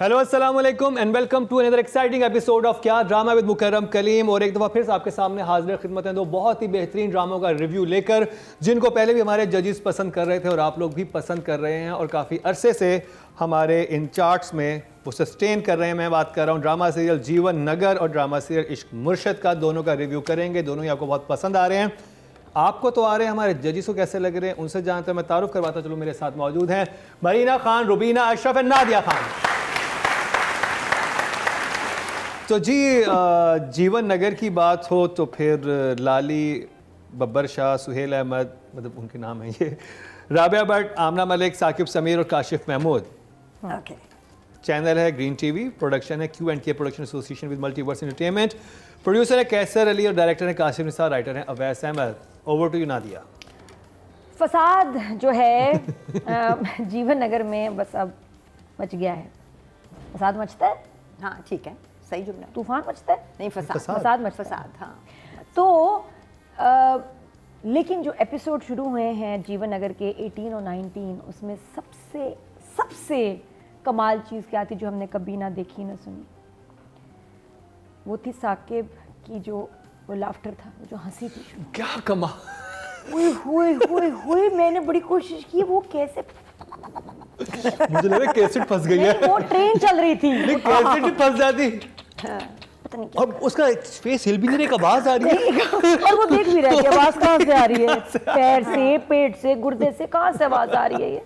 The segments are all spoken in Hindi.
हेलो अस्सलाम वालेकुम and welcome to another exciting episode of क्या ड्रामा विद मुकर्रम कलीम। और एक दफ़ा फिर से आपके सामने हाजिर खिदमत हैं दो बहुत ही बेहतरीन ड्रामों का रिव्यू लेकर, जिनको पहले भी हमारे जजेस पसंद कर रहे थे और आप लोग भी पसंद कर रहे हैं और काफ़ी अरसे से हमारे इन चार्ट्स में वो सस्टेन कर रहे हैं। मैं बात कर रहा हूँ ड्रामा सीरियल जीवन नगर और ड्रामा सीरियल इश्क मुर्शद का। दोनों का रिव्यू करेंगे, दोनों ही आपको बहुत पसंद आ रहे हैं। आपको तो आ रहे हैं, हमारे जजेस को कैसे लग रहे हैं उनसे जानते हैं। मैं तारुफ करवाता चलूँ, मेरे साथ मौजूद हैं मरीना खान, रुबीना अशरफ एंड नादिया खान। तो जी जीवन नगर की बात हो तो फिर लाली, बब्बर शाह, सुहेल अहमद, मतलब उनके नाम है ये, राबिया भट्ट, आमना मलिक, साकिब समीर और काशिफ महमूद। चैनल है ग्रीन टीवी, प्रोडक्शन है Q&K production association with multiverse entertainment, producer है कैसर अली और डायरेक्टर है कासिम निसार, राइटर है Awais Ahmed. Over to you Nadia. फसाद जो है जीवन नगर में बस अब मच गया है। फसाद मचता है, हाँ ठीक है, सही जुमला। तूफान मचता है, नहीं फसाद फसाद मचता है। फसाद, हाँ। तो लेकिन जो एपिसोड शुरू हुए हैं जीवन नगर के 18 और 19, उसमें सबसे कमाल चीज़ क्या थी जो हमने कभी ना देखी ना सुनी, वो थी साकिब की जो वो लाफ्टर था, जो हंसी थी। क्या कमाल! हुए मैंने बड़ी कोशिश की, वो कैसे मुझे लग रहा है कैसेट फंस गई है। वो ट्रेन चल रही थी, कैसेट ही फंस जाती। पता नहीं और उसका फेस हिल भी नहीं रही, एक आवाज आ रही है और वो देख भी रही है आवाज कहाँ से आ रही है, पैर से, पेट से, गुर्दे से, कहाँ से आवाज आ रही है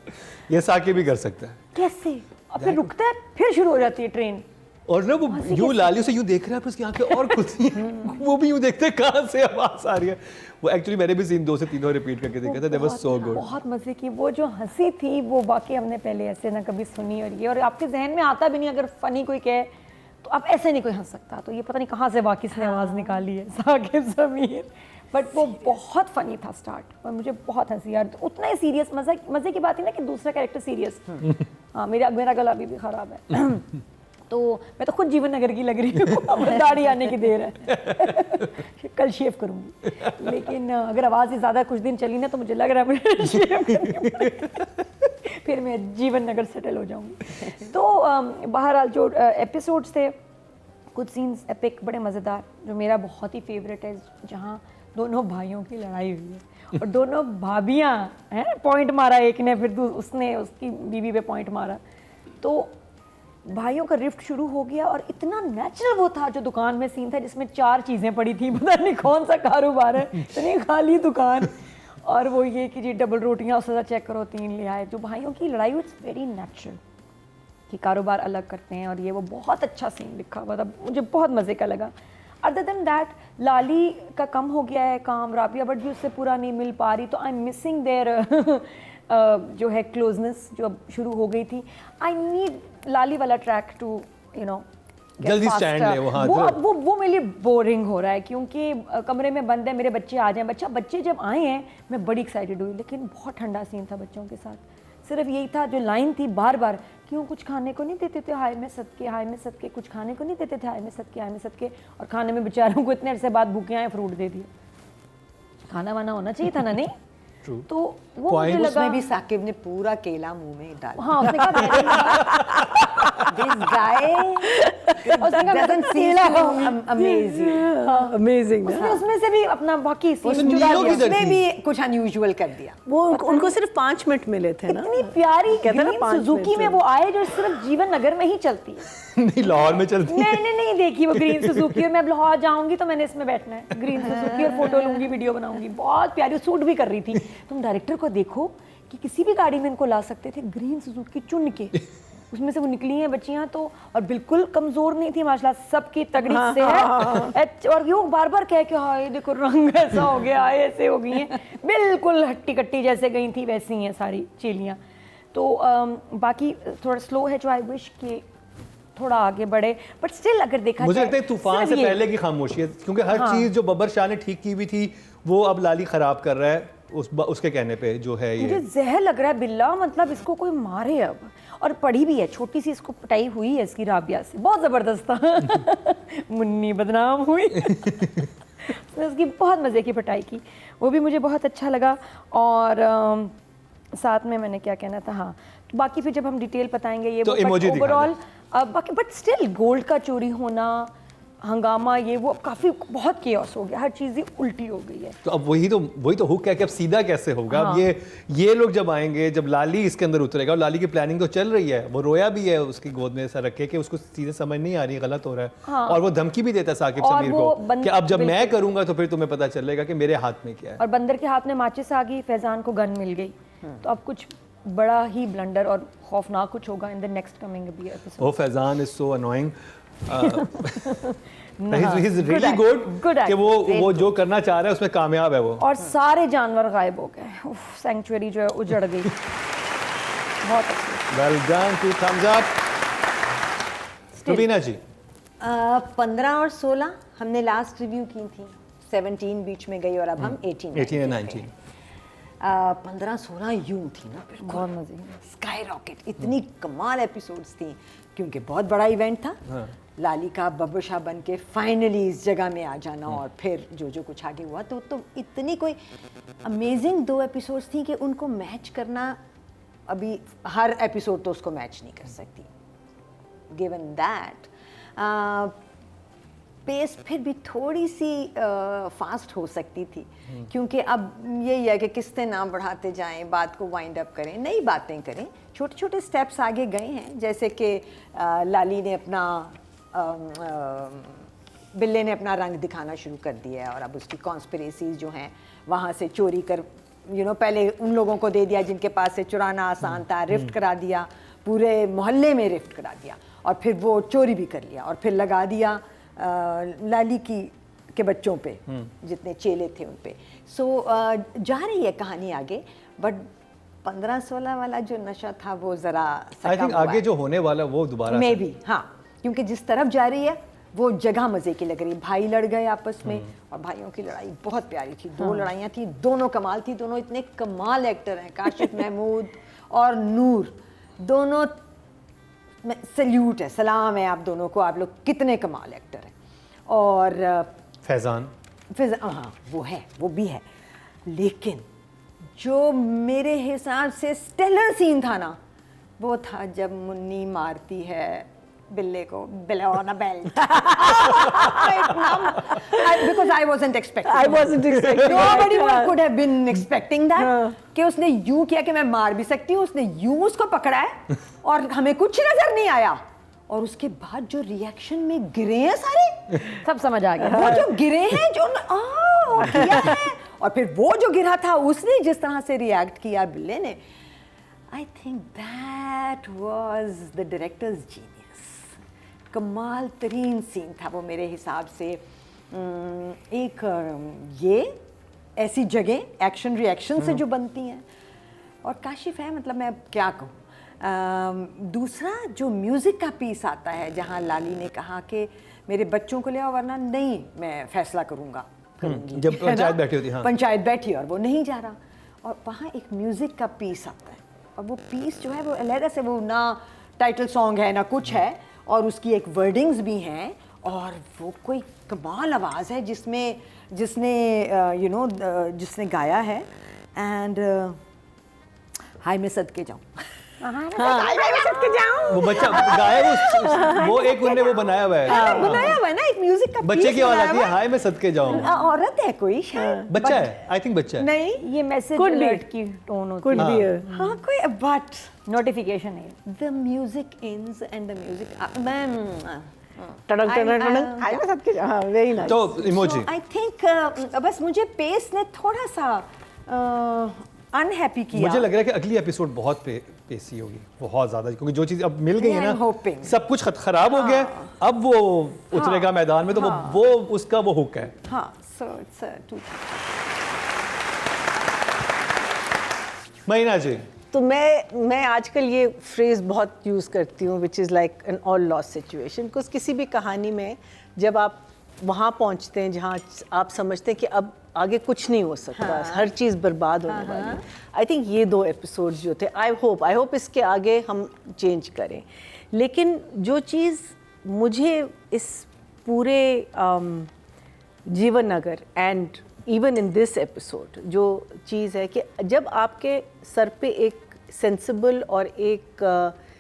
ये साकिब भी कर सकता है कैसे। और फिर रुकता है, फिर शुरू हो जाती है ट्रेन। और ना वो यूं लालियों से यूं देख रहा है, फिर उसकी आंखें और खुलती हैं, वो भी यूं देखते हैं कहाँ से आवाज आ रही है। वो एक्चुअली मैंने भी सीन 2 से 3 बार रिपीट करके देखा था, दैट वाज सो गुड। बहुत मजे की वो जो हंसी थी, वो वाकई हमने पहले ऐसे ना कभी सुनी। और ये और आपके जहन में आता भी नहीं, अगर फनी कोई कहे तो अब ऐसे नहीं कोई हंस सकता, तो ये पता नहीं कहाँ से वाकिस ने आवाज़ निकाली है, साकिब समीर। बट वो बहुत फनी था स्टार्ट, और मुझे बहुत हंसी यार। उतना ही सीरियस, मज़े की बात है ना कि दूसरा कैरेक्टर सीरियस। हाँ, मेरा गला भी ख़राब है तो मैं तो खुद जीवन नगर की लग रही हूँ, दाढ़ी आने की देर है कल शेव करूँगी। लेकिन अगर आवाज़ ही ज़्यादा कुछ दिन चली ना, तो मुझे लग रहा है मुझे शेव करनी पड़ेगी, फिर मैं जीवन नगर सेटल हो जाऊँगी। तो बहरहाल जो एपिसोड्स थे, कुछ सीन्स एपिक, बड़े मज़ेदार। जो मेरा बहुत ही फेवरेट है, जहाँ दोनों भाइयों की लड़ाई हुई है और दोनों भाभियाँ हैं, पॉइंट मारा एक ने, फिर उसने उसकी बीवी पे पॉइंट मारा, तो भाइयों का रिफ्ट शुरू हो गया। और इतना नेचुरल वो था, जो दुकान में सीन था जिसमें 4 चीज़ें पड़ी थी, पता नहीं कौन सा कारोबार है, इतनी खाली दुकान। और वो ये कि जी डबल रोटियाँ उससे चेक करो 3 ले आए। जो भाइयों की लड़ाई, इट्स वेरी नेचुरल कि कारोबार अलग करते हैं, और ये वो बहुत अच्छा सीन लिखा हुआ था, मुझे बहुत मज़े का लगा। अदर देन दैट, लाली का कम हो गया है काम, राबिया बट भी उससे पूरा नहीं मिल पा रही, तो आई एम मिसिंग देयर जो है क्लोजनेस जो अब शुरू हो गई थी। आई नीड लाली वाला ट्रैक टू यू नो जल्दी स्टैंड ले वो मेरे लिए बोरिंग हो रहा है, क्योंकि कमरे में बंद है, मेरे बच्चे आ जाएं। बच्चे जब आए हैं मैं बड़ी एक्साइटेड हुई, लेकिन बहुत ठंडा सीन था बच्चों के साथ। सिर्फ यही था, जो लाइन थी बार बार, क्यों कुछ खाने को नहीं देते थे, हाय में सदके, हाय में सदके, कुछ खाने को नहीं देते थे, हाय में सदके, हाय में सदके। और खाने में बेचारों को इतने अरसे बाद भूखे आए, फ्रूट दे दिए। खाना वाना होना चाहिए था ना, नहीं? तो वो मुझे लगा, उसमें भी साकिब ने पूरा केला मुंह में डाला। हाँ, उसने कहा this guy doesn't seem amazing। उसमें से भी अपना बाकी उसमें भी कुछ अनयूजुअल कर दिया। वो उनको सिर्फ 5 मिनट मिले थे ना। इतनी प्यारी ग्रीन सुजुकी में वो आए, जो सिर्फ जीवन नगर में ही चलती है। नहीं, लाहौर में चलती है। मैंने नहीं देखी वो ग्रीन सुजुकी, और मैं अब लाहौर जाऊंगी तो मैंने इसमें बैठना है, ग्रीन सुजुकी, और फोटो लूंगी, वीडियो बनाऊंगी। बहुत प्यारी, सूट भी कर रही थी। तुम डायरेक्टर को देखो कि किसी भी गाड़ी में इनको ला सकते थे, ग्रीन सुजुकी चुन के उसमें से वो निकली हैं बच्चियां तो, और बिल्कुल कमजोर नहीं थी माशाल्लाह, सबकी तगड़ी से है। और यूँ बार बार कह के हाय देखो रंग ऐसा हो गया, हाय ऐसे हो गई हैं, बिल्कुल हट्टी कट्टी जैसे गई थी वैसी हैं सारी चेलियाँ। तो बाकी थोड़ा स्लो है, जो आई विश कि थोड़ा आगे बढ़े, बट स्टिल अगर देखा मुझे लगता है तूफान से पहले की खामोशी है, क्योंकि हर चीज़ जो बब्बर शाह ने ठीक की हुई थी वो अब लाली खराब कर रहा है उसके कहने पे, जो है ये मुझे जहर लग रहा है बिल्ला, मतलब इसको कोई मारे अब। और पढ़ी भी है, छोटी सी इसको पटाई हुई है इसकी राबिया से, बहुत ज़बरदस्त था मुन्नी बदनाम हुई उसने उसकी बहुत मज़े की पटाई की, वो भी मुझे बहुत अच्छा लगा। और साथ में मैंने क्या कहना था, हाँ बाकी फिर जब हम डिटेल बताएंगे ये तो ओवरऑल बाकी बट स्टिल गोल्ड का चोरी होना, हंगामा, ये वो काफ़ी बहुत केओस हो गया, हर चीज़ ही उल्टी हो गई है। तो अब वही तो हुक है कि अब सीधा कैसे होगा। अब ये लोग जब आएंगे, जब लाली इसके अंदर उतरेगा, और लाली की प्लानिंग तो चल रही है, वो रोया भी है उसकी गोद में ऐसा रखे कि उसको चीजें समझ नहीं आ रही, गलत हो रहा है। और वो धमकी भी देता है साकिब और समीर वो को कि अब जब मैं करूंगा तो फिर तुम्हें पता चलेगा कि मेरे हाथ में क्या है। और बंदर के हाथ में माचिस आ गई, फैजान को गन मिल गई, तो अब कुछ बड़ा ही ब्लंडर और खौफनाक कुछ होगा in the next coming episode. Oh Faizan is so annoying. He's really good कि वो जो करना चाह रहा है उसमें कामयाब है वो। और सारे जानवर गायब हो गए, सैंक्चुअरी जो है उजड़ गई। बहुत अच्छी। Well done, 2 thumbs up। Rubina ji 15 और 16 हमने लास्ट रिव्यू की थी, 17 बीच में गई और अब हम 18 and 19। 15-16 यूं थी ना, बहुत मजे। स्काई रॉकेट, इतनी कमाल एपिसोड्स थी क्योंकि बहुत बड़ा इवेंट था। लाली का बब्बशा बन के फाइनली इस जगह में आ जाना और फिर जो कुछ आगे हुआ तो इतनी कोई अमेजिंग 2 एपिसोड्स थी कि उनको मैच करना, अभी हर एपिसोड तो उसको मैच नहीं कर सकती। गिवन दैट पेस फिर भी थोड़ी सी फास्ट हो सकती थी क्योंकि अब यही है कि किस्तें ना बढ़ाते जाएं, बात को वाइंड अप करें, नई बातें करें, छोटे छोटे स्टेप्स आगे गए हैं। जैसे कि लाली ने अपना बिल्ले ने अपना रंग दिखाना शुरू कर दिया है और अब उसकी कॉन्स्पिरेसीज जो हैं वहाँ से चोरी कर पहले उन लोगों को दे दिया जिनके पास से चुराना आसान था, रिफ्ट करा दिया, पूरे मोहल्ले में रिफ्ट करा दिया और फिर वो चोरी भी कर लिया और फिर लगा दिया लाली के बच्चों पे, जितने चेले थे उन पे। सो जा रही है कहानी आगे, बट 15-16 वाला जो नशा था वो ज़रा आई थिंक आगे जो होने वाला वो दोबारा मे भी, हाँ, क्योंकि जिस तरफ जा रही है वो जगह मज़े की लग रही है। भाई लड़ गए आपस में और भाइयों की लड़ाई बहुत प्यारी थी। 2 लड़ाइयाँ थी, दोनों कमाल थी, दोनों इतने कमाल एक्टर हैं, काशिफ महमूद और नूर, दोनों सल्यूट है, सलाम है आप दोनों को, आप लोग कितने कमाल एक्टर हैं। और फैजान हाँ वो भी है, लेकिन जो मेरे हिसाब से स्टेलर सीन था ना वो था जब मुन्नी मारती है बिल्ले को, बिल्ले on a belt, because I wasn't expecting nobody could have been expecting that कि उसने यूं किया कि मैं मार भी सकती हूँ, उसने यूं उसको पकड़ा है और हमें कुछ नजर नहीं आया और उसके बाद जो रिएक्शन में गिरे हैं सारे, सब समझ आ गया। वो जो गिरे हैं जो किया है और फिर वो जो गिरा था उसने जिस तरह से रिएक्ट किया बिल्ले ने, आई think that was the directors genius. कमाल तरीन सीन था वो मेरे हिसाब से। एक ये ऐसी जगह एक्शन रिएक्शन से जो बनती हैं और काशिफ है, मतलब मैं क्या कहूँ। दूसरा जो म्यूज़िक का पीस आता है जहाँ लाली ने कहा कि मेरे बच्चों को ले आओ वरना नहीं मैं फैसला करूँगी, जब पंचायत बैठी होती, हाँ, पंचायत बैठी और वो नहीं जा रहा और वहाँ एक म्यूज़िक का पीस आता है और वो पीस जो है वो अलग से, वो ना टाइटल सॉन्ग है ना कुछ है और उसकी एक वर्डिंग्स भी हैं और वो कोई कमाल आवाज़ है जिसने गाया है। एंड हाय मैं सदके जाऊँ, वो बच्चा गाया, वो एक उन्होंने वो बनाया हुआ है, बनाया हुआ है ना, एक म्यूजिक का बच्चे की आवाज आती है, हाय मैं सदके जाऊँ। औरत है कोई शायद, बच्चा है, आई थिंक बच्चा है। नहीं ये मैसेज Could be. अलर्ट की टोन होती Could है, be. हाँ कोई, बट नोटिफिकेशन है। The music ends and the music टड़क टड़क टड़क, आई मैं सबके, हाँ वेरी नाइस। तो इमोजी आई थिंक बस मुझे पेस ने थोड़ा सा अनहैप्पी किया। मुझे लग रहा है कि अगली एपिसोड बहुत पेसी होगी, बहुत ज़्यादा, क्योंकि जो चीज़ अब मिल गई है I'm ना, hoping. सब कुछ खराब हो गया, अब वो उतरेगा मैदान में, तो वो उसका वो हुक है। हाँ, so it's महीना जी, तो मैं आजकल ये फ्रेज बहुत यूज़ करती हूँ which is like an all loss situation. Because किसी भी कहानी में जब आप वहाँ पहुँचते हैं जहाँ आप समझते हैं कि अब आगे कुछ नहीं हो सकता, हर चीज़ बर्बाद होने वाली है। आई थिंक ये 2 एपिसोड्स जो थे, आई होप इसके आगे हम चेंज करें। लेकिन जो चीज़ मुझे इस पूरे Jeevan Nagar and even in this episode जो चीज़ है कि जब आपके सर पे एक सेंसिबल और एक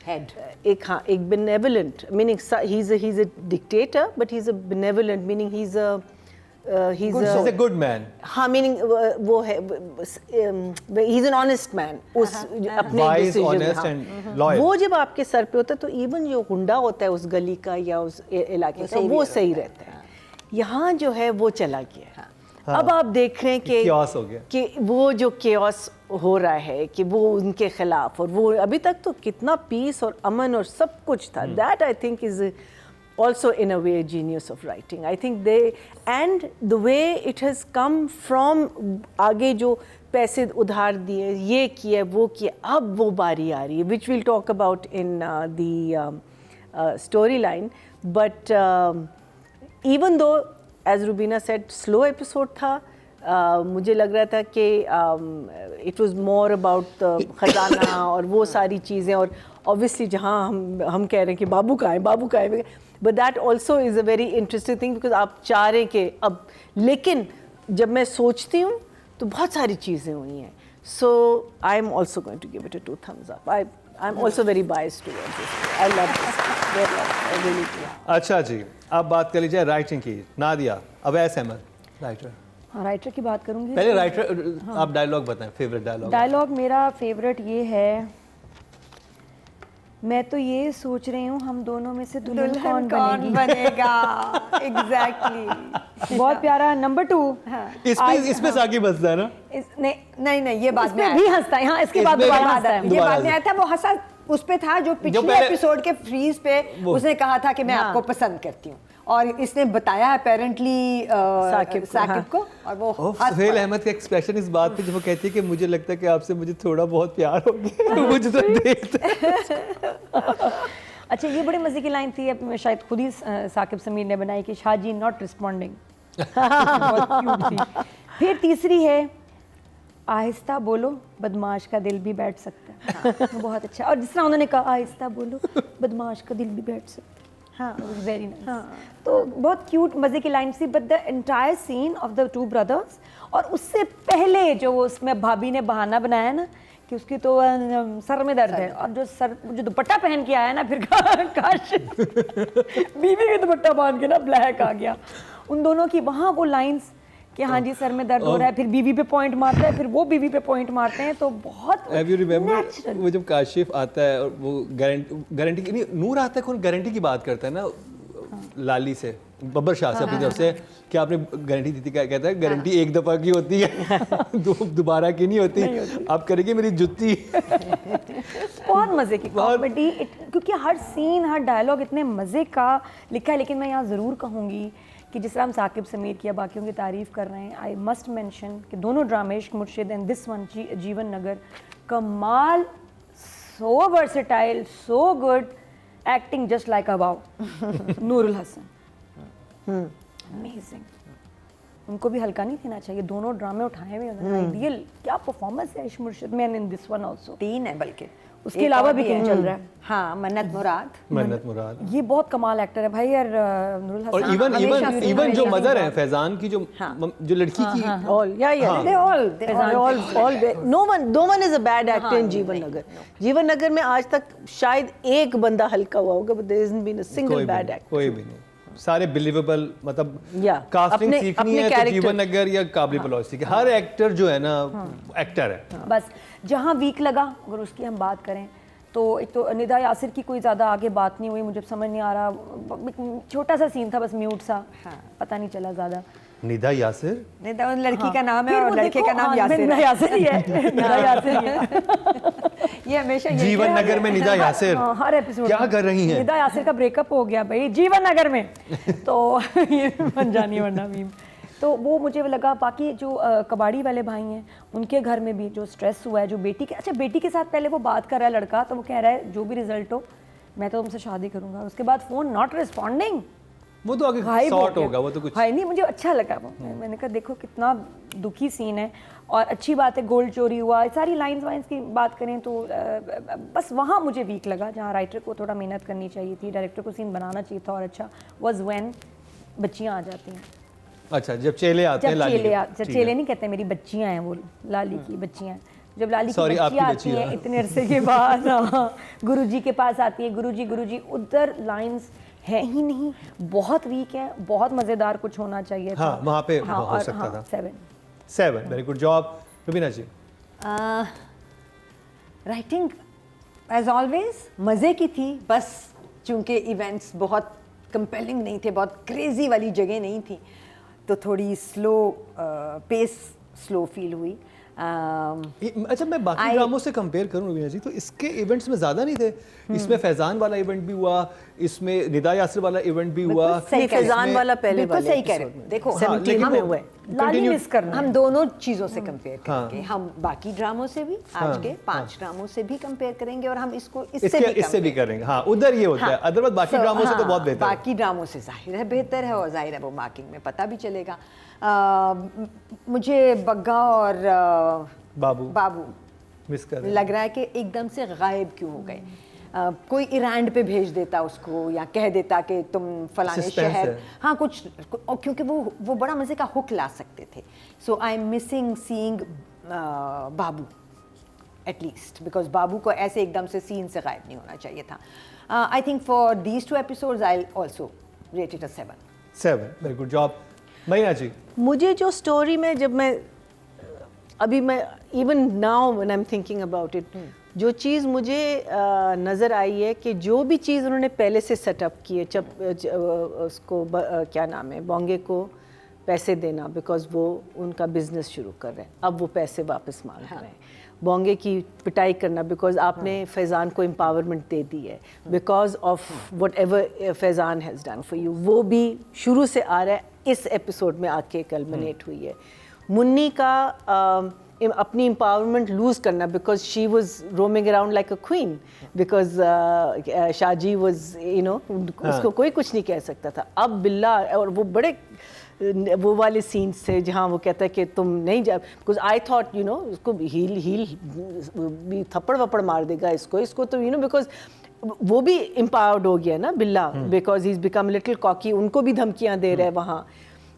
Head. एक benevolent, meaning he's a dictator, but he's a benevolent, meaning he's a He's a good man. हाँ, meaning वो है, he's an honest man. उस अपने Wise, decision में, honest हाँ. and loyal. वो जब आपके सर पे होता है तो इवन जो गुंडा होता है उस गली का या उस इलाके का वो सही रहता है. यहाँ जो है वो चला गया. अब आप देख रहे हैं कि chaos हो गया. कि वो जो chaos हो रहा है कि वो उनके खिलाफ, और वो अभी तक तो कितना पीस और अमन और सब कुछ था. That I think is also in a way a genius of writing. I think they, and the way it has come from आगे जो पैसे उधार दिए, ये किया वो किया, अब वो बारी आ रही है, which we'll talk about in the storyline. But even though, as Rubina said, slow episode था, मुझे लग रहा था कि it was more about खजाना और वो सारी चीज़ें, और obviously जहाँ हम कह रहे हैं कि बाबू कहाँ है, बाबू कहाँ है, but that also is a very interesting thing because आप चाह रहे कि अब, लेकिन जब मैं सोचती हूँ तो बहुत सारी चीज़ें हुई हैं. So I am also going to give it a 2 thumbs up. I'm also very biased towards this. I love this. Very love. I really do. अच्छा जी, अब बात कर लीजिए राइटिंग की. नादिया, अवैस अहमद, राइटर. हाँ, राइटर की बात करूँगी. पहले राइटर, आप डायलॉग बताएं, फेवरेट डायलॉग. डायलॉग मेरा फेवरेट ये है, मैं तो ये सोच रही हूँ हम दोनों में से दुल्हन कौन बनेगा. एग्जैक्टली. बहुत प्यारा. नंबर 2. इस पे साकी बसता है ना. नहीं ये बात में भी हंसता है. हाँ, इसके बाद इसमें दोबारा भी हंसता है. ये बात में आया था, वो हंसा उस पे था जो पिछले एपिसोड के फ्रीज पे उसने कहा था कि मैं आपको पसंद करती हूँ, और इसने बताया अपेरेंटली साकिब को, और वो सुहेल अहमद का एक्सप्रेशन इस बात पे जब वो कहती है कि मुझे लगता है कि आपसे मुझे थोड़ा बहुत प्यार हो गया. मुझे तो देखते. अच्छा, ये बड़े मजे की लाइन थी, अब शायद खुद ही साकिब समीर ने बनाई कि शाहजी नॉट रिस्पॉन्डिंग. बहुत क्यूट थी. फिर तीसरी है, आहिस्ता बोलो बदमाश का दिल भी बैठ सकता है. बहुत अच्छा. और जिस तरह उन्होंने कहा आहिस्ता बोलो बदमाश का दिल भी बैठ सकता है. हाँ, वेरी नाइस. तो बहुत क्यूट मज़े की लाइन थी. But the entire scene of the 2 brothers, और उससे पहले जो उसमें भाभी ने बहाना बनाया ना कि उसकी तो सर में दर्द है, और जो दुपट्टा पहन के आया ना फिर काश बीवी के दुपट्टा बांध के ना ब्लैक आ गया. उन दोनों की वहाँ वो लाइंस कि हाँ जी सर में दर्द हो रहा है, फिर बीवी पे पॉइंट मारता है, फिर वो बीवी पे पॉइंट मारते हैं, तो बहुत Have you remember वो जब काशिफ आता है और वो गारंटी की नहीं, नूर आता है, कौन गारंटी की बात करता है ना लाली से, बब्बर शाह से अपनी तरफ से, कि आपने गारंटी दी थी, क्या कहता है, गारंटी एक दफ़ा की होती है, दोबारा की नहीं होती. आप करेंगे मेरी जुत्ती. बहुत मज़े की कॉमेडी, क्योंकि हर सीन हर डायलॉग इतने मज़े का लिखा है. लेकिन मैं यहाँ ज़रूर कहूँगी कि जिस तरह हम साकिब समीर की या बाकियों की तारीफ़ कर रहे हैं, आई मस्ट मेंशन कि दोनों ड्रामे इश्क मुर्शिद and this one Jeevan Nagar, कमाल, so versatile, so good, acting just like a wow. Noorul Hasan, amazing. उनको भी हल्का नहीं देना चाहिए. दोनों ड्रामे उठाए हुए उन्होंने. आइडियल क्या परफॉर्मेंस है इश्क मुर्शिद में, and in this one also. 3 है बल्कि. उसके अलावा भी कहीं चल रहा है. हाँ, मन्नत मुराद. ये बहुत कमाल एक्टर है भाई यार, नूरुल हसन. और इवन जो मदर है फैजान की, जो लड़की की, all no one is a bad actor in जीवन नगर. जीवन नगर में आज तक शायद एक बंदा हल्का हुआ होगा, but there hasn't been a single bad actor. कोई भी नहीं. सारे बिलीवेबल, मतलब कास्टिंग अपने सीखनी है तो जीवन नगर या काबिल पलोसी के हर एक्टर जो है ना एक्टर है. बस जहाँ वीक लगा अगर उसकी हम बात करें तो एक तो निदा यासिर की कोई ज़्यादा आगे बात नहीं हुई, मुझे समझ नहीं आ रहा. छोटा सा सीन था बस, म्यूट सा, पता नहीं चला ज़्यादा. निदा यासिर, निदा लड़की का नाम है और लड़के का नाम यासिर है. यासिर ही है. निदा यासिर ही है. ये हमेशा जीवन नगर में निदा यासिर हर एपिसोड क्या कर रही हैं? निदा यासिर का ब्रेकअप हो गया भाई जीवन नगर में, तो ये बन जानी वरना मीम. तो वो मुझे लगा. बाकी जो कबाड़ी वाले भाई हैं उनके घर में भी जो स्ट्रेस हुआ है, जो बेटी के, अच्छा बेटी के साथ पहले वो बात कर रहा है लड़का, तो वो कह रहा है जो भी रिजल्ट हो मैं तो तुमसे शादी करूंगा. उसके बाद फोन नॉट रिस्पॉन्डिंग, वो तो आगे सॉर्ट होगा, वो तो कुछ है नहीं. मुझे अच्छा लगा वो. मैंने कहा देखो कितना दुखी सीन है, और अच्छी बात है गोल्ड चोरी हुआ, सारी लाइंस वाइंस की बात करें तो बस वहाँ मुझे वीक लगा, जहाँ राइटर को थोड़ा मेहनत करनी चाहिए थी, डायरेक्टर को सीन बनाना चाहिए था. और अच्छा वाज व्हेन बच्चियाँ आ जाती हैं. अच्छा, जब चेले आते हैं, जब चेले नहीं कहते, मेरी बच्चियाँ हैं, वो लाली की बच्चियाँ हैं, जब लाली की Sorry, बच्चियाँ आपकी आती बच्ची, हैं हाँ। इतने अरसे के बाद, गुरुजी के पास आती है, गुरुजी उधर लाइंस है ही नहीं, बहुत वीक है, बहुत मज़ेदार कुछ होना चाहिए था। हाँ, वहाँ पे हाँ, हो और सकता हाँ, था। 7 वेरी गुड जॉब रुबीना जी। राइटिंग एज ऑलवेज मज़े की थी, बस चूंकि इवेंट्स बहुत कंपेलिंग नहीं थे, बहुत क्रेजी वाली जगह नहीं थी, तो थोड़ी स्लो पेस स्लो फील हुई। अच्छा, मैं बाकी ड्रामों से कंपेयर करूं रुबीना जी, तो इसके इवेंट्स में ज़्यादा नहीं थे। इसमें फैजान वाला इवेंट भी हुआ, इसमें निदा यासिर वाला इवेंट भी हुआ। बिल्कुल सही नहीं, कह रहे हैं। फैजान वाला पहले बिल्कुल वाले सही कह रहे एपिसोड हैं। में। देखो, 17 में हुए। लाली मिस करना हम दोनों चीज़ों से कंपेयर करेंगे। हाँ। हम बाकी ड्रामों से भी, आज के 5 ड्रामों से भी कंपेयर करेंगे, और हम इसको इससे इससे भी करेंगे। हाँ, उधर ये होता है, अदरवाइज बाकी ड्रामों से तो बहुत बेहतर है। बाकी ड्रामों से जाहिर है बेहतर है, और जाहिर है वो मार्किंग में पता भी चलेगा। मुझे बग्गा और बाबू मिस कर रहे हैं। लग रहा है कि एकदम से गायब क्यों हो गए। कोई इरान पे भेज देता उसको, या कह देता कि तुम फलाने Suspense शहर, है। हाँ कुछ, और क्योंकि वो बड़ा मज़े का हुक ला सकते थे। So I am missing seeing Babu at least, because Babu को ऐसे एकदम से सीन से गायब नहीं होना चाहिए था। I think for these 2 episodes I also rate it a 7। Very good job महीना जी। मुझे जो स्टोरी में, जब मैं अभी मैं even now when I am thinking about it, जो चीज़ मुझे नज़र आई है कि जो भी चीज़ उन्होंने पहले से सेटअप की है, उसको क्या नाम है, बोंगे को पैसे देना, बिकॉज वो उनका बिजनेस शुरू कर रहे हैं, अब वो पैसे वापस मांग रहे हैं। बोंगे की पिटाई करना बिकॉज आपने फैज़ान को एम्पावरमेंट दे दी है, because of what ever Faizan has done for you, वो भी शुरू से आ रहा है, इस एपिसोड में आके कल्मिनेट हुई है। मुन्नी का अपनी एम्पावरमेंट लूज़ करना because she was roaming around like a queen, because Shahji was उसको कोई कुछ नहीं कह सकता था। अब बिल्ला, और वो बड़े वो वाले सीन्स थे जहाँ वो कहता है कि तुम नहीं जा, बिकॉज आई थॉट उसको हील भी थप्पड़ वप्पड़ मार देगा इसको तो बिकॉज वो भी एम्पावर्ड हो गया ना बिल्ला, because he is become little cocky, उनको भी धमकियाँ दे रहे हैं वहाँ।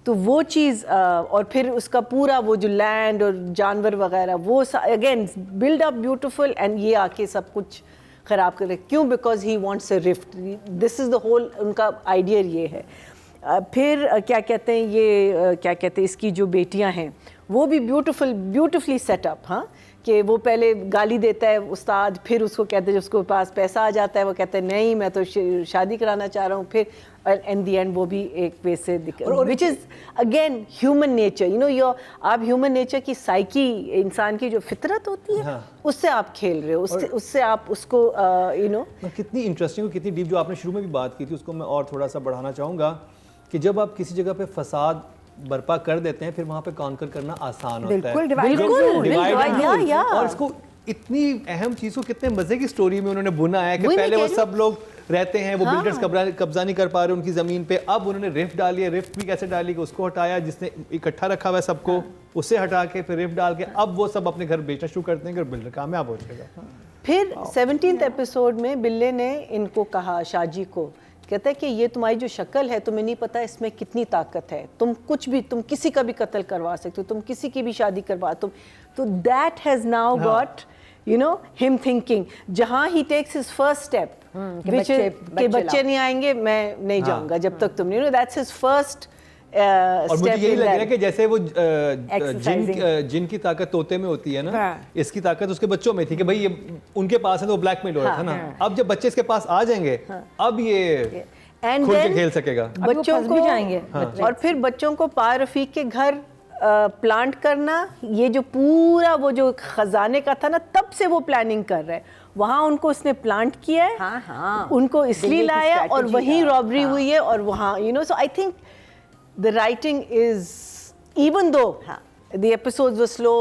तो वो चीज़, और फिर उसका पूरा वो जो लैंड और जानवर वगैरह, वो again build up beautiful, and ये आके सब कुछ ख़राब कर रहे। क्यों? Because he wants a rift. This is the whole उनका आइडिया ये है। फिर क्या कहते हैं ये, क्या कहते हैं, इसकी जो बेटियां हैं वो भी ब्यूटिफुली सेटअप, हाँ, कि वो पहले गाली देता है उस्ताद, फिर उसको कहते हैं, उसके पास पैसा आ जाता है, वो कहते हैं नहीं मैं तो शादी कराना चाह रहा हूँ, फिर इन दी एंड वो भी एक वे से, which is again human nature, आप ह्यूमन नेचर की साइकी, इंसान की जो फितरत होती है, हाँ, उससे आप खेल रहे हो, उससे आप उसको कितनी इंटरेस्टिंग और कितनी डीप, जो आपने शुरू में भी बात की थी, उसको मैं और थोड़ा सा बढ़ाना चाहूँगा कि जब आप किसी जगह पे फसाद बर्पा कर देते हैं, फिर वहाँ पे कॉन्कर करना आसान होता है। बिल्कुल, डिवाइड, और इसको इतनी अहम चीज़ को कितने मज़े की स्टोरी में उन्होंने बुना है कि पहले वो सब लोग रहते हैं, वो बिल्डर्स कब्जा नहीं कर पा रहे उनकी ज़मीन पे, अब उन्होंने रिफ्ट डाली है। रिफ्ट भी कैसे डाली कि उसको हटाया, जिसने इकट्ठा रखा हुआ है सबको, उसे हटा के फिर रिफ्ट डाल के अब वो सब अपने घर बेचना शुरू करते हैं कि बिल्डर कामयाब हो जाएगा। फिर 17th एपिसोड में बिल्ले ने इनको कहा, शाहजी को, कहता है कि ये तुम्हारी जो शक्ल है, तुम्हें नहीं पता इसमें कितनी ताकत है, तुम कुछ भी, तुम किसी का भी कत्ल करवा सकते हो, तुम किसी की भी शादी करवा, तुम तो that has now got him thinking, जहाँ ही टेक्स हिज फर्स्ट स्टेप, कि बच्चे नहीं आएंगे, मैं नहीं जाऊंगा जब तक तुम नहीं, दैट्स हिज फर्स्ट। और मुझे यही लग रहा है कि जैसे वो जिन की ताकत तोते में होती है ना, इसकी ताकत उसके बच्चों में थी कि भाई ये उनके पास है तो वो ब्लैकमेल हो रहा था ना, अब जब बच्चे इसके पास आ जाएंगे, अब ये खुल के खेल सकेगा, बच्चों को भी जाएंगे। और फिर बच्चों को पा रफीक के घर प्लांट करना, ये जो पूरा वो जो खजाने का था ना, तब से वो प्लानिंग कर रहे हैं, वहाँ उनको उसने प्लांट किया है, हाँ, उनको इसलिए लाया, और वहीं रॉबरी हुई है, और वहाँ so I think the writing is, even though the episodes were slow,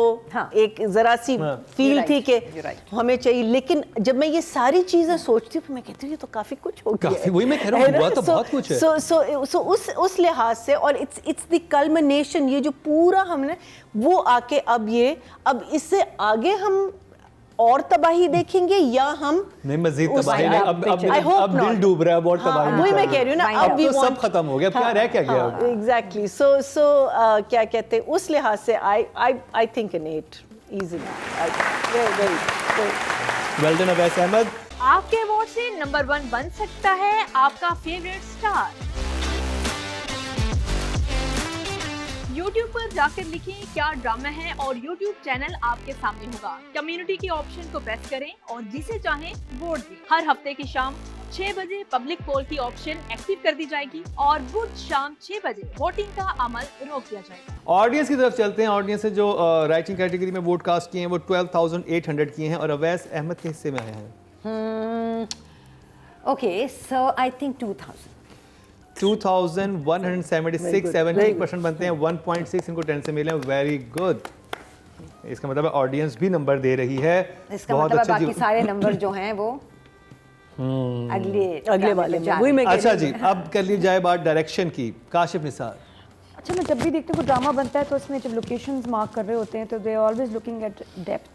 एक जरा सी फील थी कि हमें चाहिए, लेकिन जब मैं ये सारी चीजें सोचती हूँ, मैं कहती हूँ ये तो काफी कुछ हो गया है, वही मैं कह रहा हूँ, हुआ तो बहुत कुछ है। so उस लिहाज से, और it's the culmination, ये जो पूरा हमने वो आके अब इससे आगे हम और तबाही देखेंगे, या हम नहीं मजीद तबाही नहीं, अब दिल डूब रहा है, और तबाही, वही मैं कह रही हूँ ना, अब तो सब खत्म हो गया, क्या रह क्या गया। एग्जैक्टली, सो क्या कहते हैं, उस लिहाज से I think an 8 easily. Very, very, very. Well done Awais Ahmed. आपके अवार्ड से नंबर 1 बन सकता है आपका फेवरेट स्टार। YouTube पर जाकर लिखें क्या ड्रामा है और YouTube चैनल आपके सामने होगा। कम्युनिटी के ऑप्शन को प्रेस करें और जिसे चाहें वोट दें। हर हफ्ते की शाम 6 बजे पब्लिक पोल की ऑप्शन एक्टिव कर दी जाएगी और बुध शाम 6 बजे वोटिंग का अमल रोक दिया जाएगा। ऑडियंस की तरफ चलते हैं। ऑडियंस से जो राइटिंग कैटेगरी में वोट कास्ट किए हैं वो 12,800 किए हैं और अवैस अहमद के हिस्से में आए हैं Okay, so I think 2,000. 2,176, 70% बनते हैं। 1.6 इनको 10 से मिले। Very good. इसका मतलब है ऑडियंस भी नंबर दे रही है। इसका मतलब है बाकी सारे नंबर जो हैं वो अगले वाले में वही मैं अच्छा जी, अब कर ली जाए बात डायरेक्शन की। काशिफ निसार। अच्छा, मैं जब भी देखती हूँ कोई ड्रामा बनता है तो उसमें जब लोकेशंस मार्क कर रहे होते हैं तो they always looking at depth,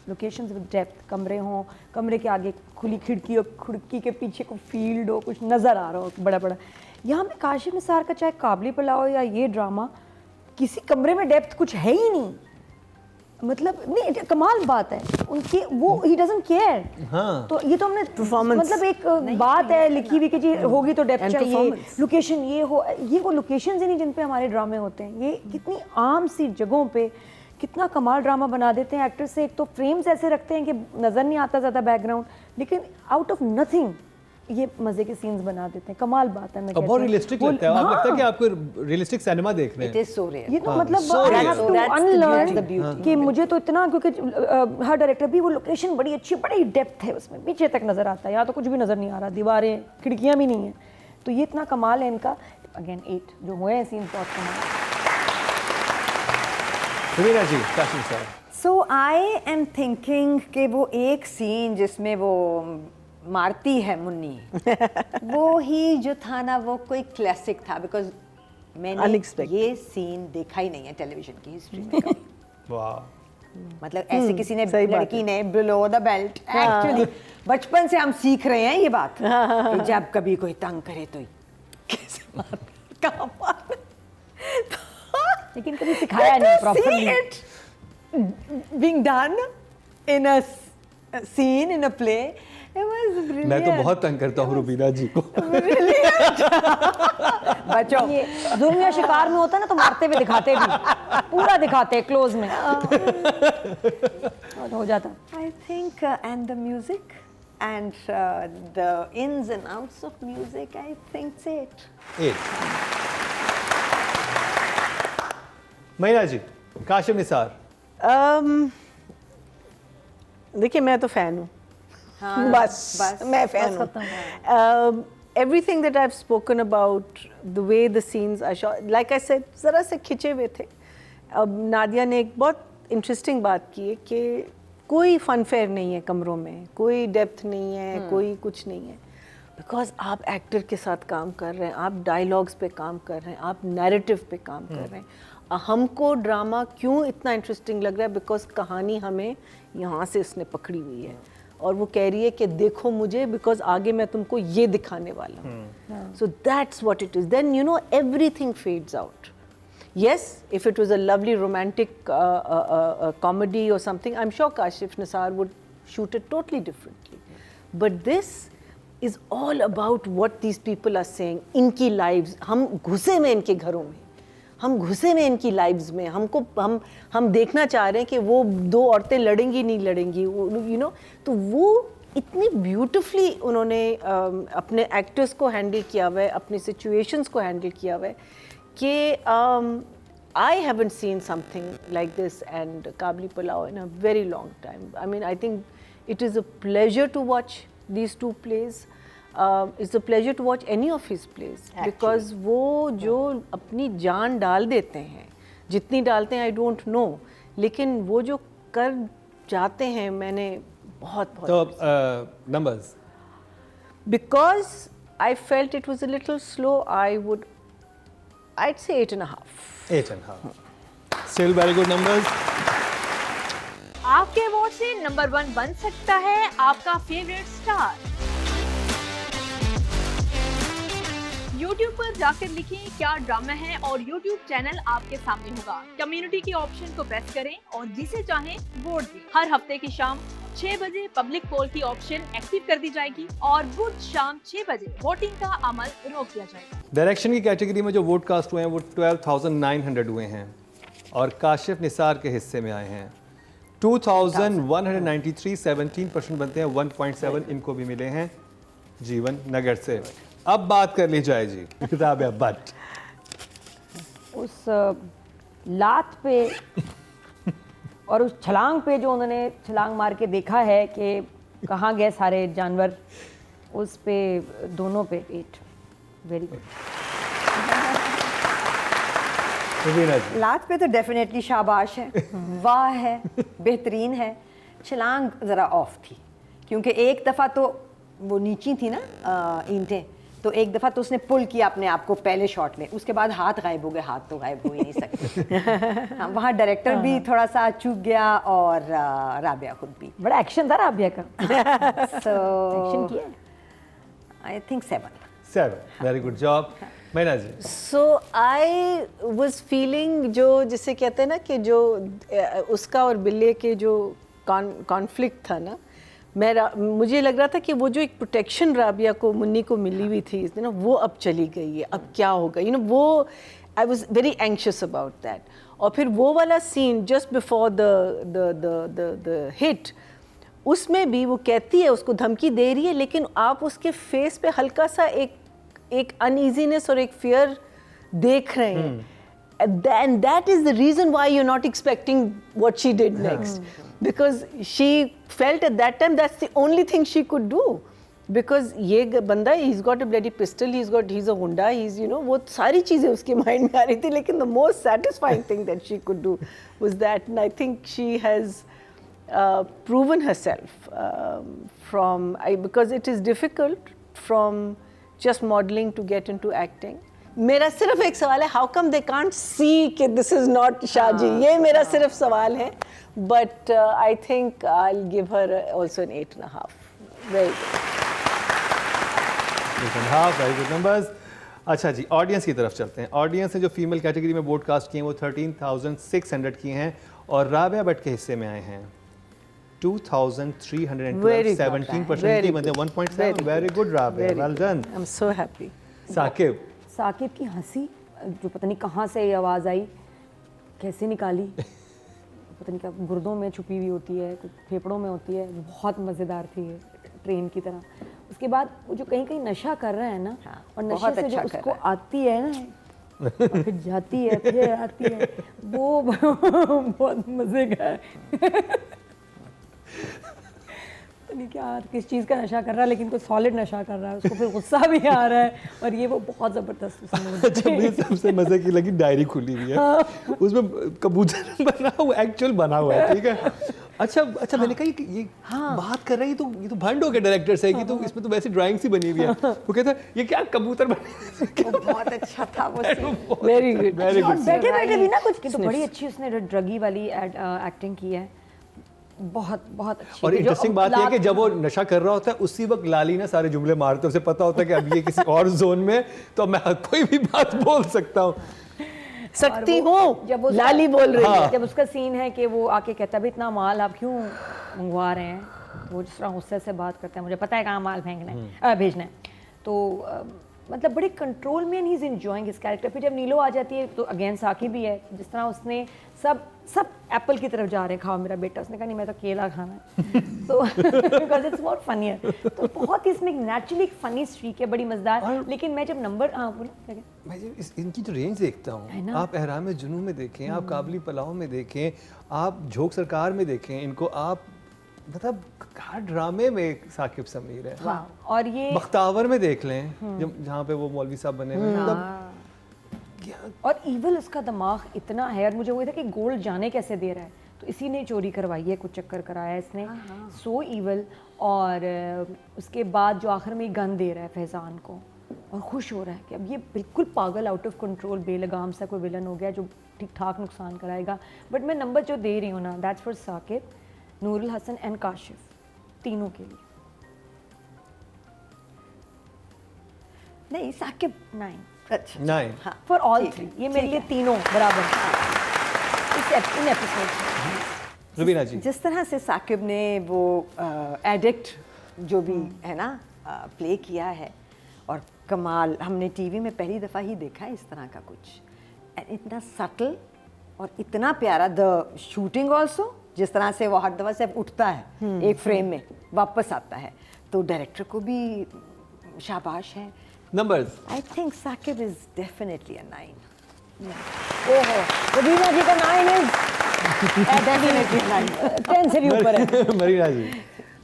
locations with depth. कमरे हों, कमरे के आगे खुली खिड़की हो, खिड़की के पीछे कोई फील्ड हो, कुछ नज़र आ रहा हो बड़ा बड़ा। यहाँ पे काशिफ निसार का चाहे काबली पुलाव या ये ड्रामा, किसी कमरे में डेप्थ कुछ है ही नहीं। मतलब नहीं, कमाल बात है उनकी, वो ही डजंट केयर। हाँ। तो ये तो हमने Performance। मतलब एक बात है लिखी हुई कि जी होगी तो डेप्थ चाहिए, लोकेशन ये हो, ये वो लोकेशंस ही नहीं जिन पे हमारे ड्रामे होते हैं। ये कितनी आम सी जगहों पे कितना कमाल ड्रामा बना देते हैं एक्टर्स से। एक तो फ्रेम्स ऐसे रखते हैं कि नज़र नहीं आता ज़्यादा बैकग्राउंड, लेकिन आउट ऑफ नथिंग ये मजे के सीन्स बना देते हैं। कमाल बात है। मैं अब बहुत रियलिस्टिक लगता है। आप लगता है कि आपको रियलिस्टिक सिनेमा देख रहे It हैं। is so rare. ये तो मतलब so I real. have to That's the unlearn beauty. कि मुझे तो इतना, क्योंकि हर डायरेक्टर भी वो लोकेशन बड़ी अच्छी, बड़ी डेप्थ है उसमें, पीछे तक नजर आता है। यहाँ तो कुछ भी नजर नहीं आ रहा, दीवारें खिड़कियाँ भी नहीं है। तो ये इतना कमाल है इनका। अगेन 8 जो हुए हैं सीन्स बहुत कमाल। रवीना जी, Kashif Nisar. So I am thinking कि वो एक सीन जिसमें वो मारती है मुन्नी वो ही जो था ना, वो कोई क्लासिक था। बिकॉज मैंने Unexpected. ये सीन देखा ही नहीं है टेलीविजन की हिस्ट्री में कभी। वाह। मतलब ऐसे किसी ने, सही बात लड़की ने बिलो द बेल्ट, एक्चुअली बचपन से हम सीख रहे हैं ये बात कि जब कभी कोई तंग करे तो कैसे मारना, कहाँ मारना। लेकिन कभी सिखाया नहीं properly. Being done in a scene in a play, it was brilliant. मैं तो बहुत तंग करता हूँ रुबीना जी को। बचो ये जुल्म या शिकार में होता है ना तो मारते हुए दिखाते भी, पूरा दिखाते हैं क्लोज में। और हो जाता। I think and the music and the ins and outs of music, I think it's it. 8। महिला जी, काशिफ निसार। देखिए मैं तो फैन हूँ। हाँ, बस मैं फैन हूँ। Everything that I've spoken about, the way the scenes are shot, like I said, ज़रा से खिंचे हुए थे। अब नादिया ने एक बहुत इंटरेस्टिंग बात की है कि कोई फनफेयर नहीं है कमरों में, कोई डेप्थ नहीं है, कोई कुछ नहीं है। बिकॉज आप एक्टर के साथ काम कर रहे हैं, आप डायलॉग्स पे काम कर रहे हैं, आप नैरेटिव पे काम कर रहे हैं। हमको ड्रामा क्यों इतना इंटरेस्टिंग लग रहा है? बिकॉज कहानी हमें यहाँ से उसने पकड़ी हुई है और वो कह रही है कि देखो मुझे, बिकॉज आगे मैं तुमको ये दिखाने वाला हूँ। So that's what it is. Then you know everything fades out. Yes, if it was a lovely romantic comedy or something, I'm sure Kashif Nisar would shoot it totally differently. But this is all about what these people are saying. इनकी lives, हम घुसे में इनके घरों में, हम घुसे में इनकी lives में, हमको हम देखना चाह रहे हैं कि वो दो औरतें लड़ेंगी नहीं लड़ेंगी, you know, तो वो इतनी ब्यूटिफुली उन्होंने अपने एक्टर्स को हैंडल किया हुआ है, अपनी सिचुएशंस को हैंडल किया हुआ है कि I haven't seen something like this and Kabli Pulao in a very long time. I mean, I think it is a pleasure to watch these two plays. It's a pleasure to watch any of his plays. Actually. Because वो जो अपनी जान डाल देते हैं, जितनी डालते हैं I don't know, लेकिन वो जो कर जाते हैं, मैंने बहुत तो numbers. Because I felt it was a little slow, I'd say 8.5. 8.5. Still very good numbers. आपके अवार्ड से नंबर 1 बन सकता है आपका फेवरेट स्टार। YouTube पर जाकर लिखें क्या ड्रामा है और YouTube चैनल आपके सामने होगा। कम्युनिटी के ऑप्शन को प्रेस करें और जिसे चाहें वोट दें। हर हफ्ते की शाम 6 बजे पब्लिक पोल की ऑप्शन एक्टिव कर दी जाएगी और बुध शाम 6 बजे वोटिंग का अमल रोक दिया जाएगा। डायरेक्शन की कैटेगरी में जो वोट कास्ट हुए हैं वो 12,900 हुए हैं और काशिफ निसार के हिस्से में आए हैं 2,193, 17% बनते हैं। 1.7 इनको भी मिले हैं जीवन नगर से। अब बात कर ली जाए जी राबिया भट्ट। उस लात पे और उस छलांग पे जो उन्होंने छलांग मार के देखा है कि कहाँ गए सारे जानवर, उस पे दोनों पे 8। Very good. लात पे तो डेफिनेटली शाबाश है, वाह है, बेहतरीन है। छलांग ज़रा ऑफ थी क्योंकि एक दफ़ा तो वो नीची थी ना ईंटें, तो एक दफ़ा तो उसने पुल किया अपने आप को पहले शॉट में, उसके बाद हाथ गायब हो गए। हाथ तो गायब हो ही नहीं सकते। हाँ, वहाँ डायरेक्टर भी थोड़ा सा चूक गया और राबिया खुद भी। बड़ा एक्शन था राबिया का। सो एक्शन किया I think 7। Very good job मैना जी। सो आई वॉज फीलिंग जो जिसे कहते हैं ना कि जो उसका और बिल्ले के जो कॉन्फ्लिक्ट था ना, मुझे लग रहा था कि वो जो एक प्रोटेक्शन राबिया को मुन्नी को मिली हुई थी इस दिन, वो अब चली गई है। अब क्या होगा, वो I was very anxious about that. और फिर वो वाला scene just before the hit, उसमें भी वो कहती है, उसको धमकी दे रही है, लेकिन आप उसके फेस पे हल्का सा एक अनईजीनेस और एक फियर देख रहे हैं। And that is the reason why you're not expecting what she did next, because she felt at that time that's the only thing she could do, because ये बंदा he's got a bloody pistol, he's a Honda, he's वो सारी चीज़ें उसके माइंड में आ रही थी, लेकिन the most satisfying thing that she could do was that, and I think she has proven herself because it is difficult from just modeling to get into acting. मेरा सिर्फ एक सवाल है, how come they can't see कि दिस इज नॉट शाजी, ये मेरा सिर्फ सवाल है। But I think I will give her also an 8.5। Very good numbers. अच्छा जी, ऑडियंस की तरफ चलते हैं। ऑडियंस ने जो फीमेल कैटेगरी में वोट कास्ट किए हैं वो 13,600 किए हैं और राबिया भट्ट के हिस्से में आए हैं 2,312, 17% की बनते हैं 1.7। Very good Rabia, well done. I am so happy. Saqib की हंसी जो पता नहीं कहाँ से ये आवाज़ आई, कैसे निकाली, पता नहीं क्या गुर्दों में छुपी हुई होती है, कुछ फेफड़ों में होती है, बहुत मज़ेदार थी ये, ट्रेन की तरह। उसके बाद वो जो कहीं कहीं नशा कर रहे हैं ना, और नशे से जो उसको आती है ना और फिर जाती है फिर आती है, वो बहुत मज़े का है। नहीं क्या किस चीज़ का नशा कर रहा है, लेकिन कोई सॉलिड नशा कर रहा है, उसको फिर गुस्सा भी आ रहा है, और ये वो बहुत ज़बरदस्त। अच्छा, मुझे सबसे मज़े की लगी डायरी खुली हुई है, उसमें कबूतर बना हुआ, एक्चुअल बना हुआ है, ठीक है। अच्छा मैंने कहा ये बात कर रही है, ये तो भंड हो गया डायरेक्टर से कि तो इसमें तो वैसे ड्राइंग सी बनी हुई है। वो कहता है ये क्या कबूतर बने। बहुत अच्छा था वो। Very good, very good. बैठे बैठे भी ना कुछ, तो बड़ी अच्छी उसने ड्रगी वाली एक्टिंग की है, बहुत बहुत अच्छी। और इंटरेस्टिंग बात यह है कि जब वो नशा कर रहा होता है उसी वक्त लाली ना सारे जुमले मारते हैं, उसे पता होता है कि अब ये किसी और जोन में, तो मैं कोई भी बात बोल सकता हूँ, सकती हूँ, जब लाली बोल रही है। जब उसका सीन है कि वो आके कहता है इतना माल आप क्यों मंगवा रहे हैं, वो जिस तरह गुस्से से बात करते हैं, मुझे पता है कहाँ माल फेंकना है, भेजना है, तो मतलब बड़े कंट्रोल में, he is enjoying his character. फिर जब नीलो आ जाती है तो अगेन साकिब भी है, जिस तरह उसने सब एप्पल की तरफ जा रहे हैं, खाओ मेरा बेटा, उसने कहा नहीं मैं तो केला खाना है, तो बिकॉज इट्स मोर फनियर। तो बहुत ही इसमें नेचुरली एक फनी स्ट्रीक है, बड़ी मजेदार। लेकिन मैं जब नंबर मैं जब इनकी जो रेंज देखता हूँ, आप एहराम जुनून में देखें, आप काबली पलाव में देखें, आप झोंक सरकार में देखें, इनको आप मतलब हर ड्रामे में साकिब समीर है। और ये बख्तावर में देख लें, जहाँ पे वो मौलवी साहब बने हुए, मतलब और ईवल उसका दिमाग इतना है, और मुझे वो था कि गोल्ड जाने कैसे दे रहा है, तो इसी ने चोरी करवाई है, कुछ चक्कर कराया इसने, सो ईवल। और उसके बाद जो आखिर में गन दे रहा है फैजान को, और खुश हो रहा है कि अब ये बिल्कुल पागल, आउट ऑफ कंट्रोल, बेलगाम सा कोई विलन हो गया जो ठीक ठाक नुकसान कराएगा। बट मैं नंबर जो दे रही हूँ ना, that's for Saqib, Noorul Hasan and Kashif, तीनों के लिए। नहीं साकिब 9 अच्छा 9 हाँ फॉर ऑल ठीक 3 है, ये मेरे ठीक लिए है। तीनों बराबर इन एपिसोड रुबीना जी। जिस तरह से साकिब ने वो एडिक्ट जो भी है ना प्ले किया है और कमाल, हमने टीवी में पहली दफ़ा ही देखा है इस तरह का कुछ, And इतना सटल और इतना प्यारा, द शूटिंग ऑल्सो, जिस तरह से वो हर दफ़ा से उठता है एक फ्रेम में वापस आता है, तो डायरेक्टर को भी शाबाश है। Numbers I think Saqib is definitely a 9। ओहो रबीना जी का 9 इज डेफिनेटली 9। 10 से भी ऊपर है। Marina ji.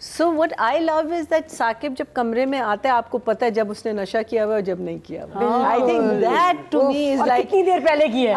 So what I love is that Saqib जब कमरे में आता है आपको पता है जब उसने नशा किया हुआ है और जब नहीं किया हुआ। I think that to me is और लाइक कितनी देर पहले की है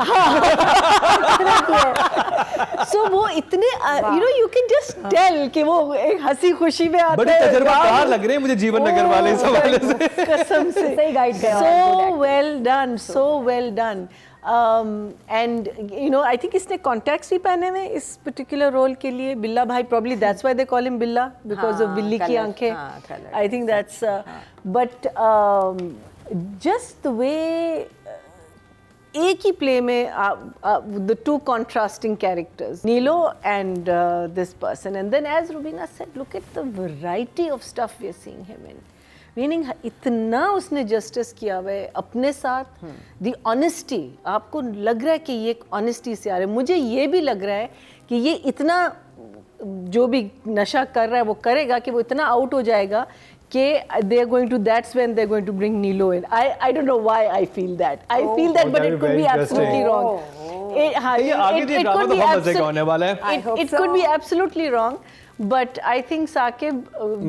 सो वो इतने you know you can just tell कि वो एक हंसी खुशी में आता बड़े है। तजर्बाकार लग रहे हैं मुझे जीवन नगर वाले इस हवाले से। कसम से सही गाइड कर रहा है, good so actor. well done, so well done. And you know I think इसने contacts भी पहने हुए इस particular role के लिए। बिल्ला भाई, probably that's why they call him बिल्ला because of हाँ, बिल्ली की colour, आंखें। हाँ, colour, I think that's but just the way एक ही play में the two contrasting characters, Nilo and this person, and then as Rubina said, look at the variety of stuff we are seeing him in. Meaning इतना उसने जस्टिस किया हुआ है अपने साथ। दी ऑनेस्टी, आपको लग रहा है कि ये ऑनेस्टी से आ रहा है। मुझे ये भी लग रहा है कि ये इतना जो भी नशा कर रहा है वो करेगा कि वो इतना आउट हो जाएगा कि they are going to, that's when they are going to bring Neelo in. I don't know why I feel that, I feel that, but that it is could very be absolutely wrong. हाँ, ये आगे भी ड्रामा तो बहुत मजे का होने वाला है। it could be absolutely wrong, but I think Saqib,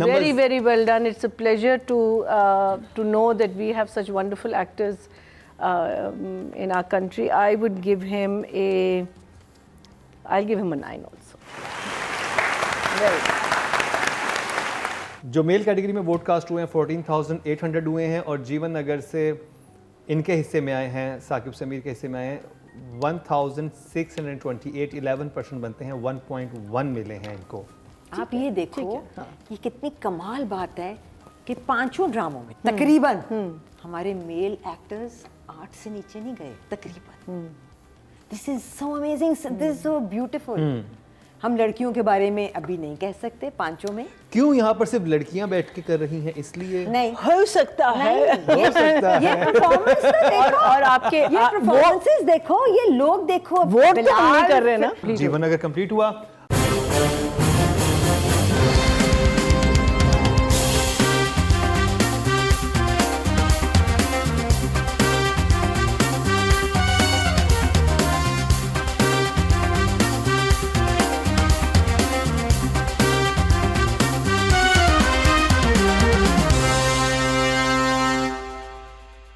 very very well done. It's a pleasure to know that we have such wonderful actors in our country. I'll give him a 9 also. Very good. जो मेल कैटेगरी में वोट कास्ट हुए हैं 14,800 हुए हैं और जीवन नगर से इनके हिस्से में आए हैं, साकिब समीर के हिस्से में आए हैं 1,628, 11% बनते हैं, 1.1 मिले हैं इनको। आप ये देखो ये कितनी कमाल बात है कि पांचों ड्रामों में तकरीबन हमारे मेल एक्टर्स 8 से नीचे नहीं गए तकरीबन। This is so amazing, this is so beautiful. हम लड़कियों के बारे में अभी नहीं कह सकते पांचों में। क्यों यहाँ पर सिर्फ लड़कियां बैठ के कर रही हैं इसलिए? नहीं हो सकता है। हो सकता ये है। परफॉर्मेंस तो देखो, और आपके ये परफॉर्मेंसेस देखो, ये लोग देखो, वोट तो हम नहीं कर रहे ना। जीवन नगर कंप्लीट हुआ।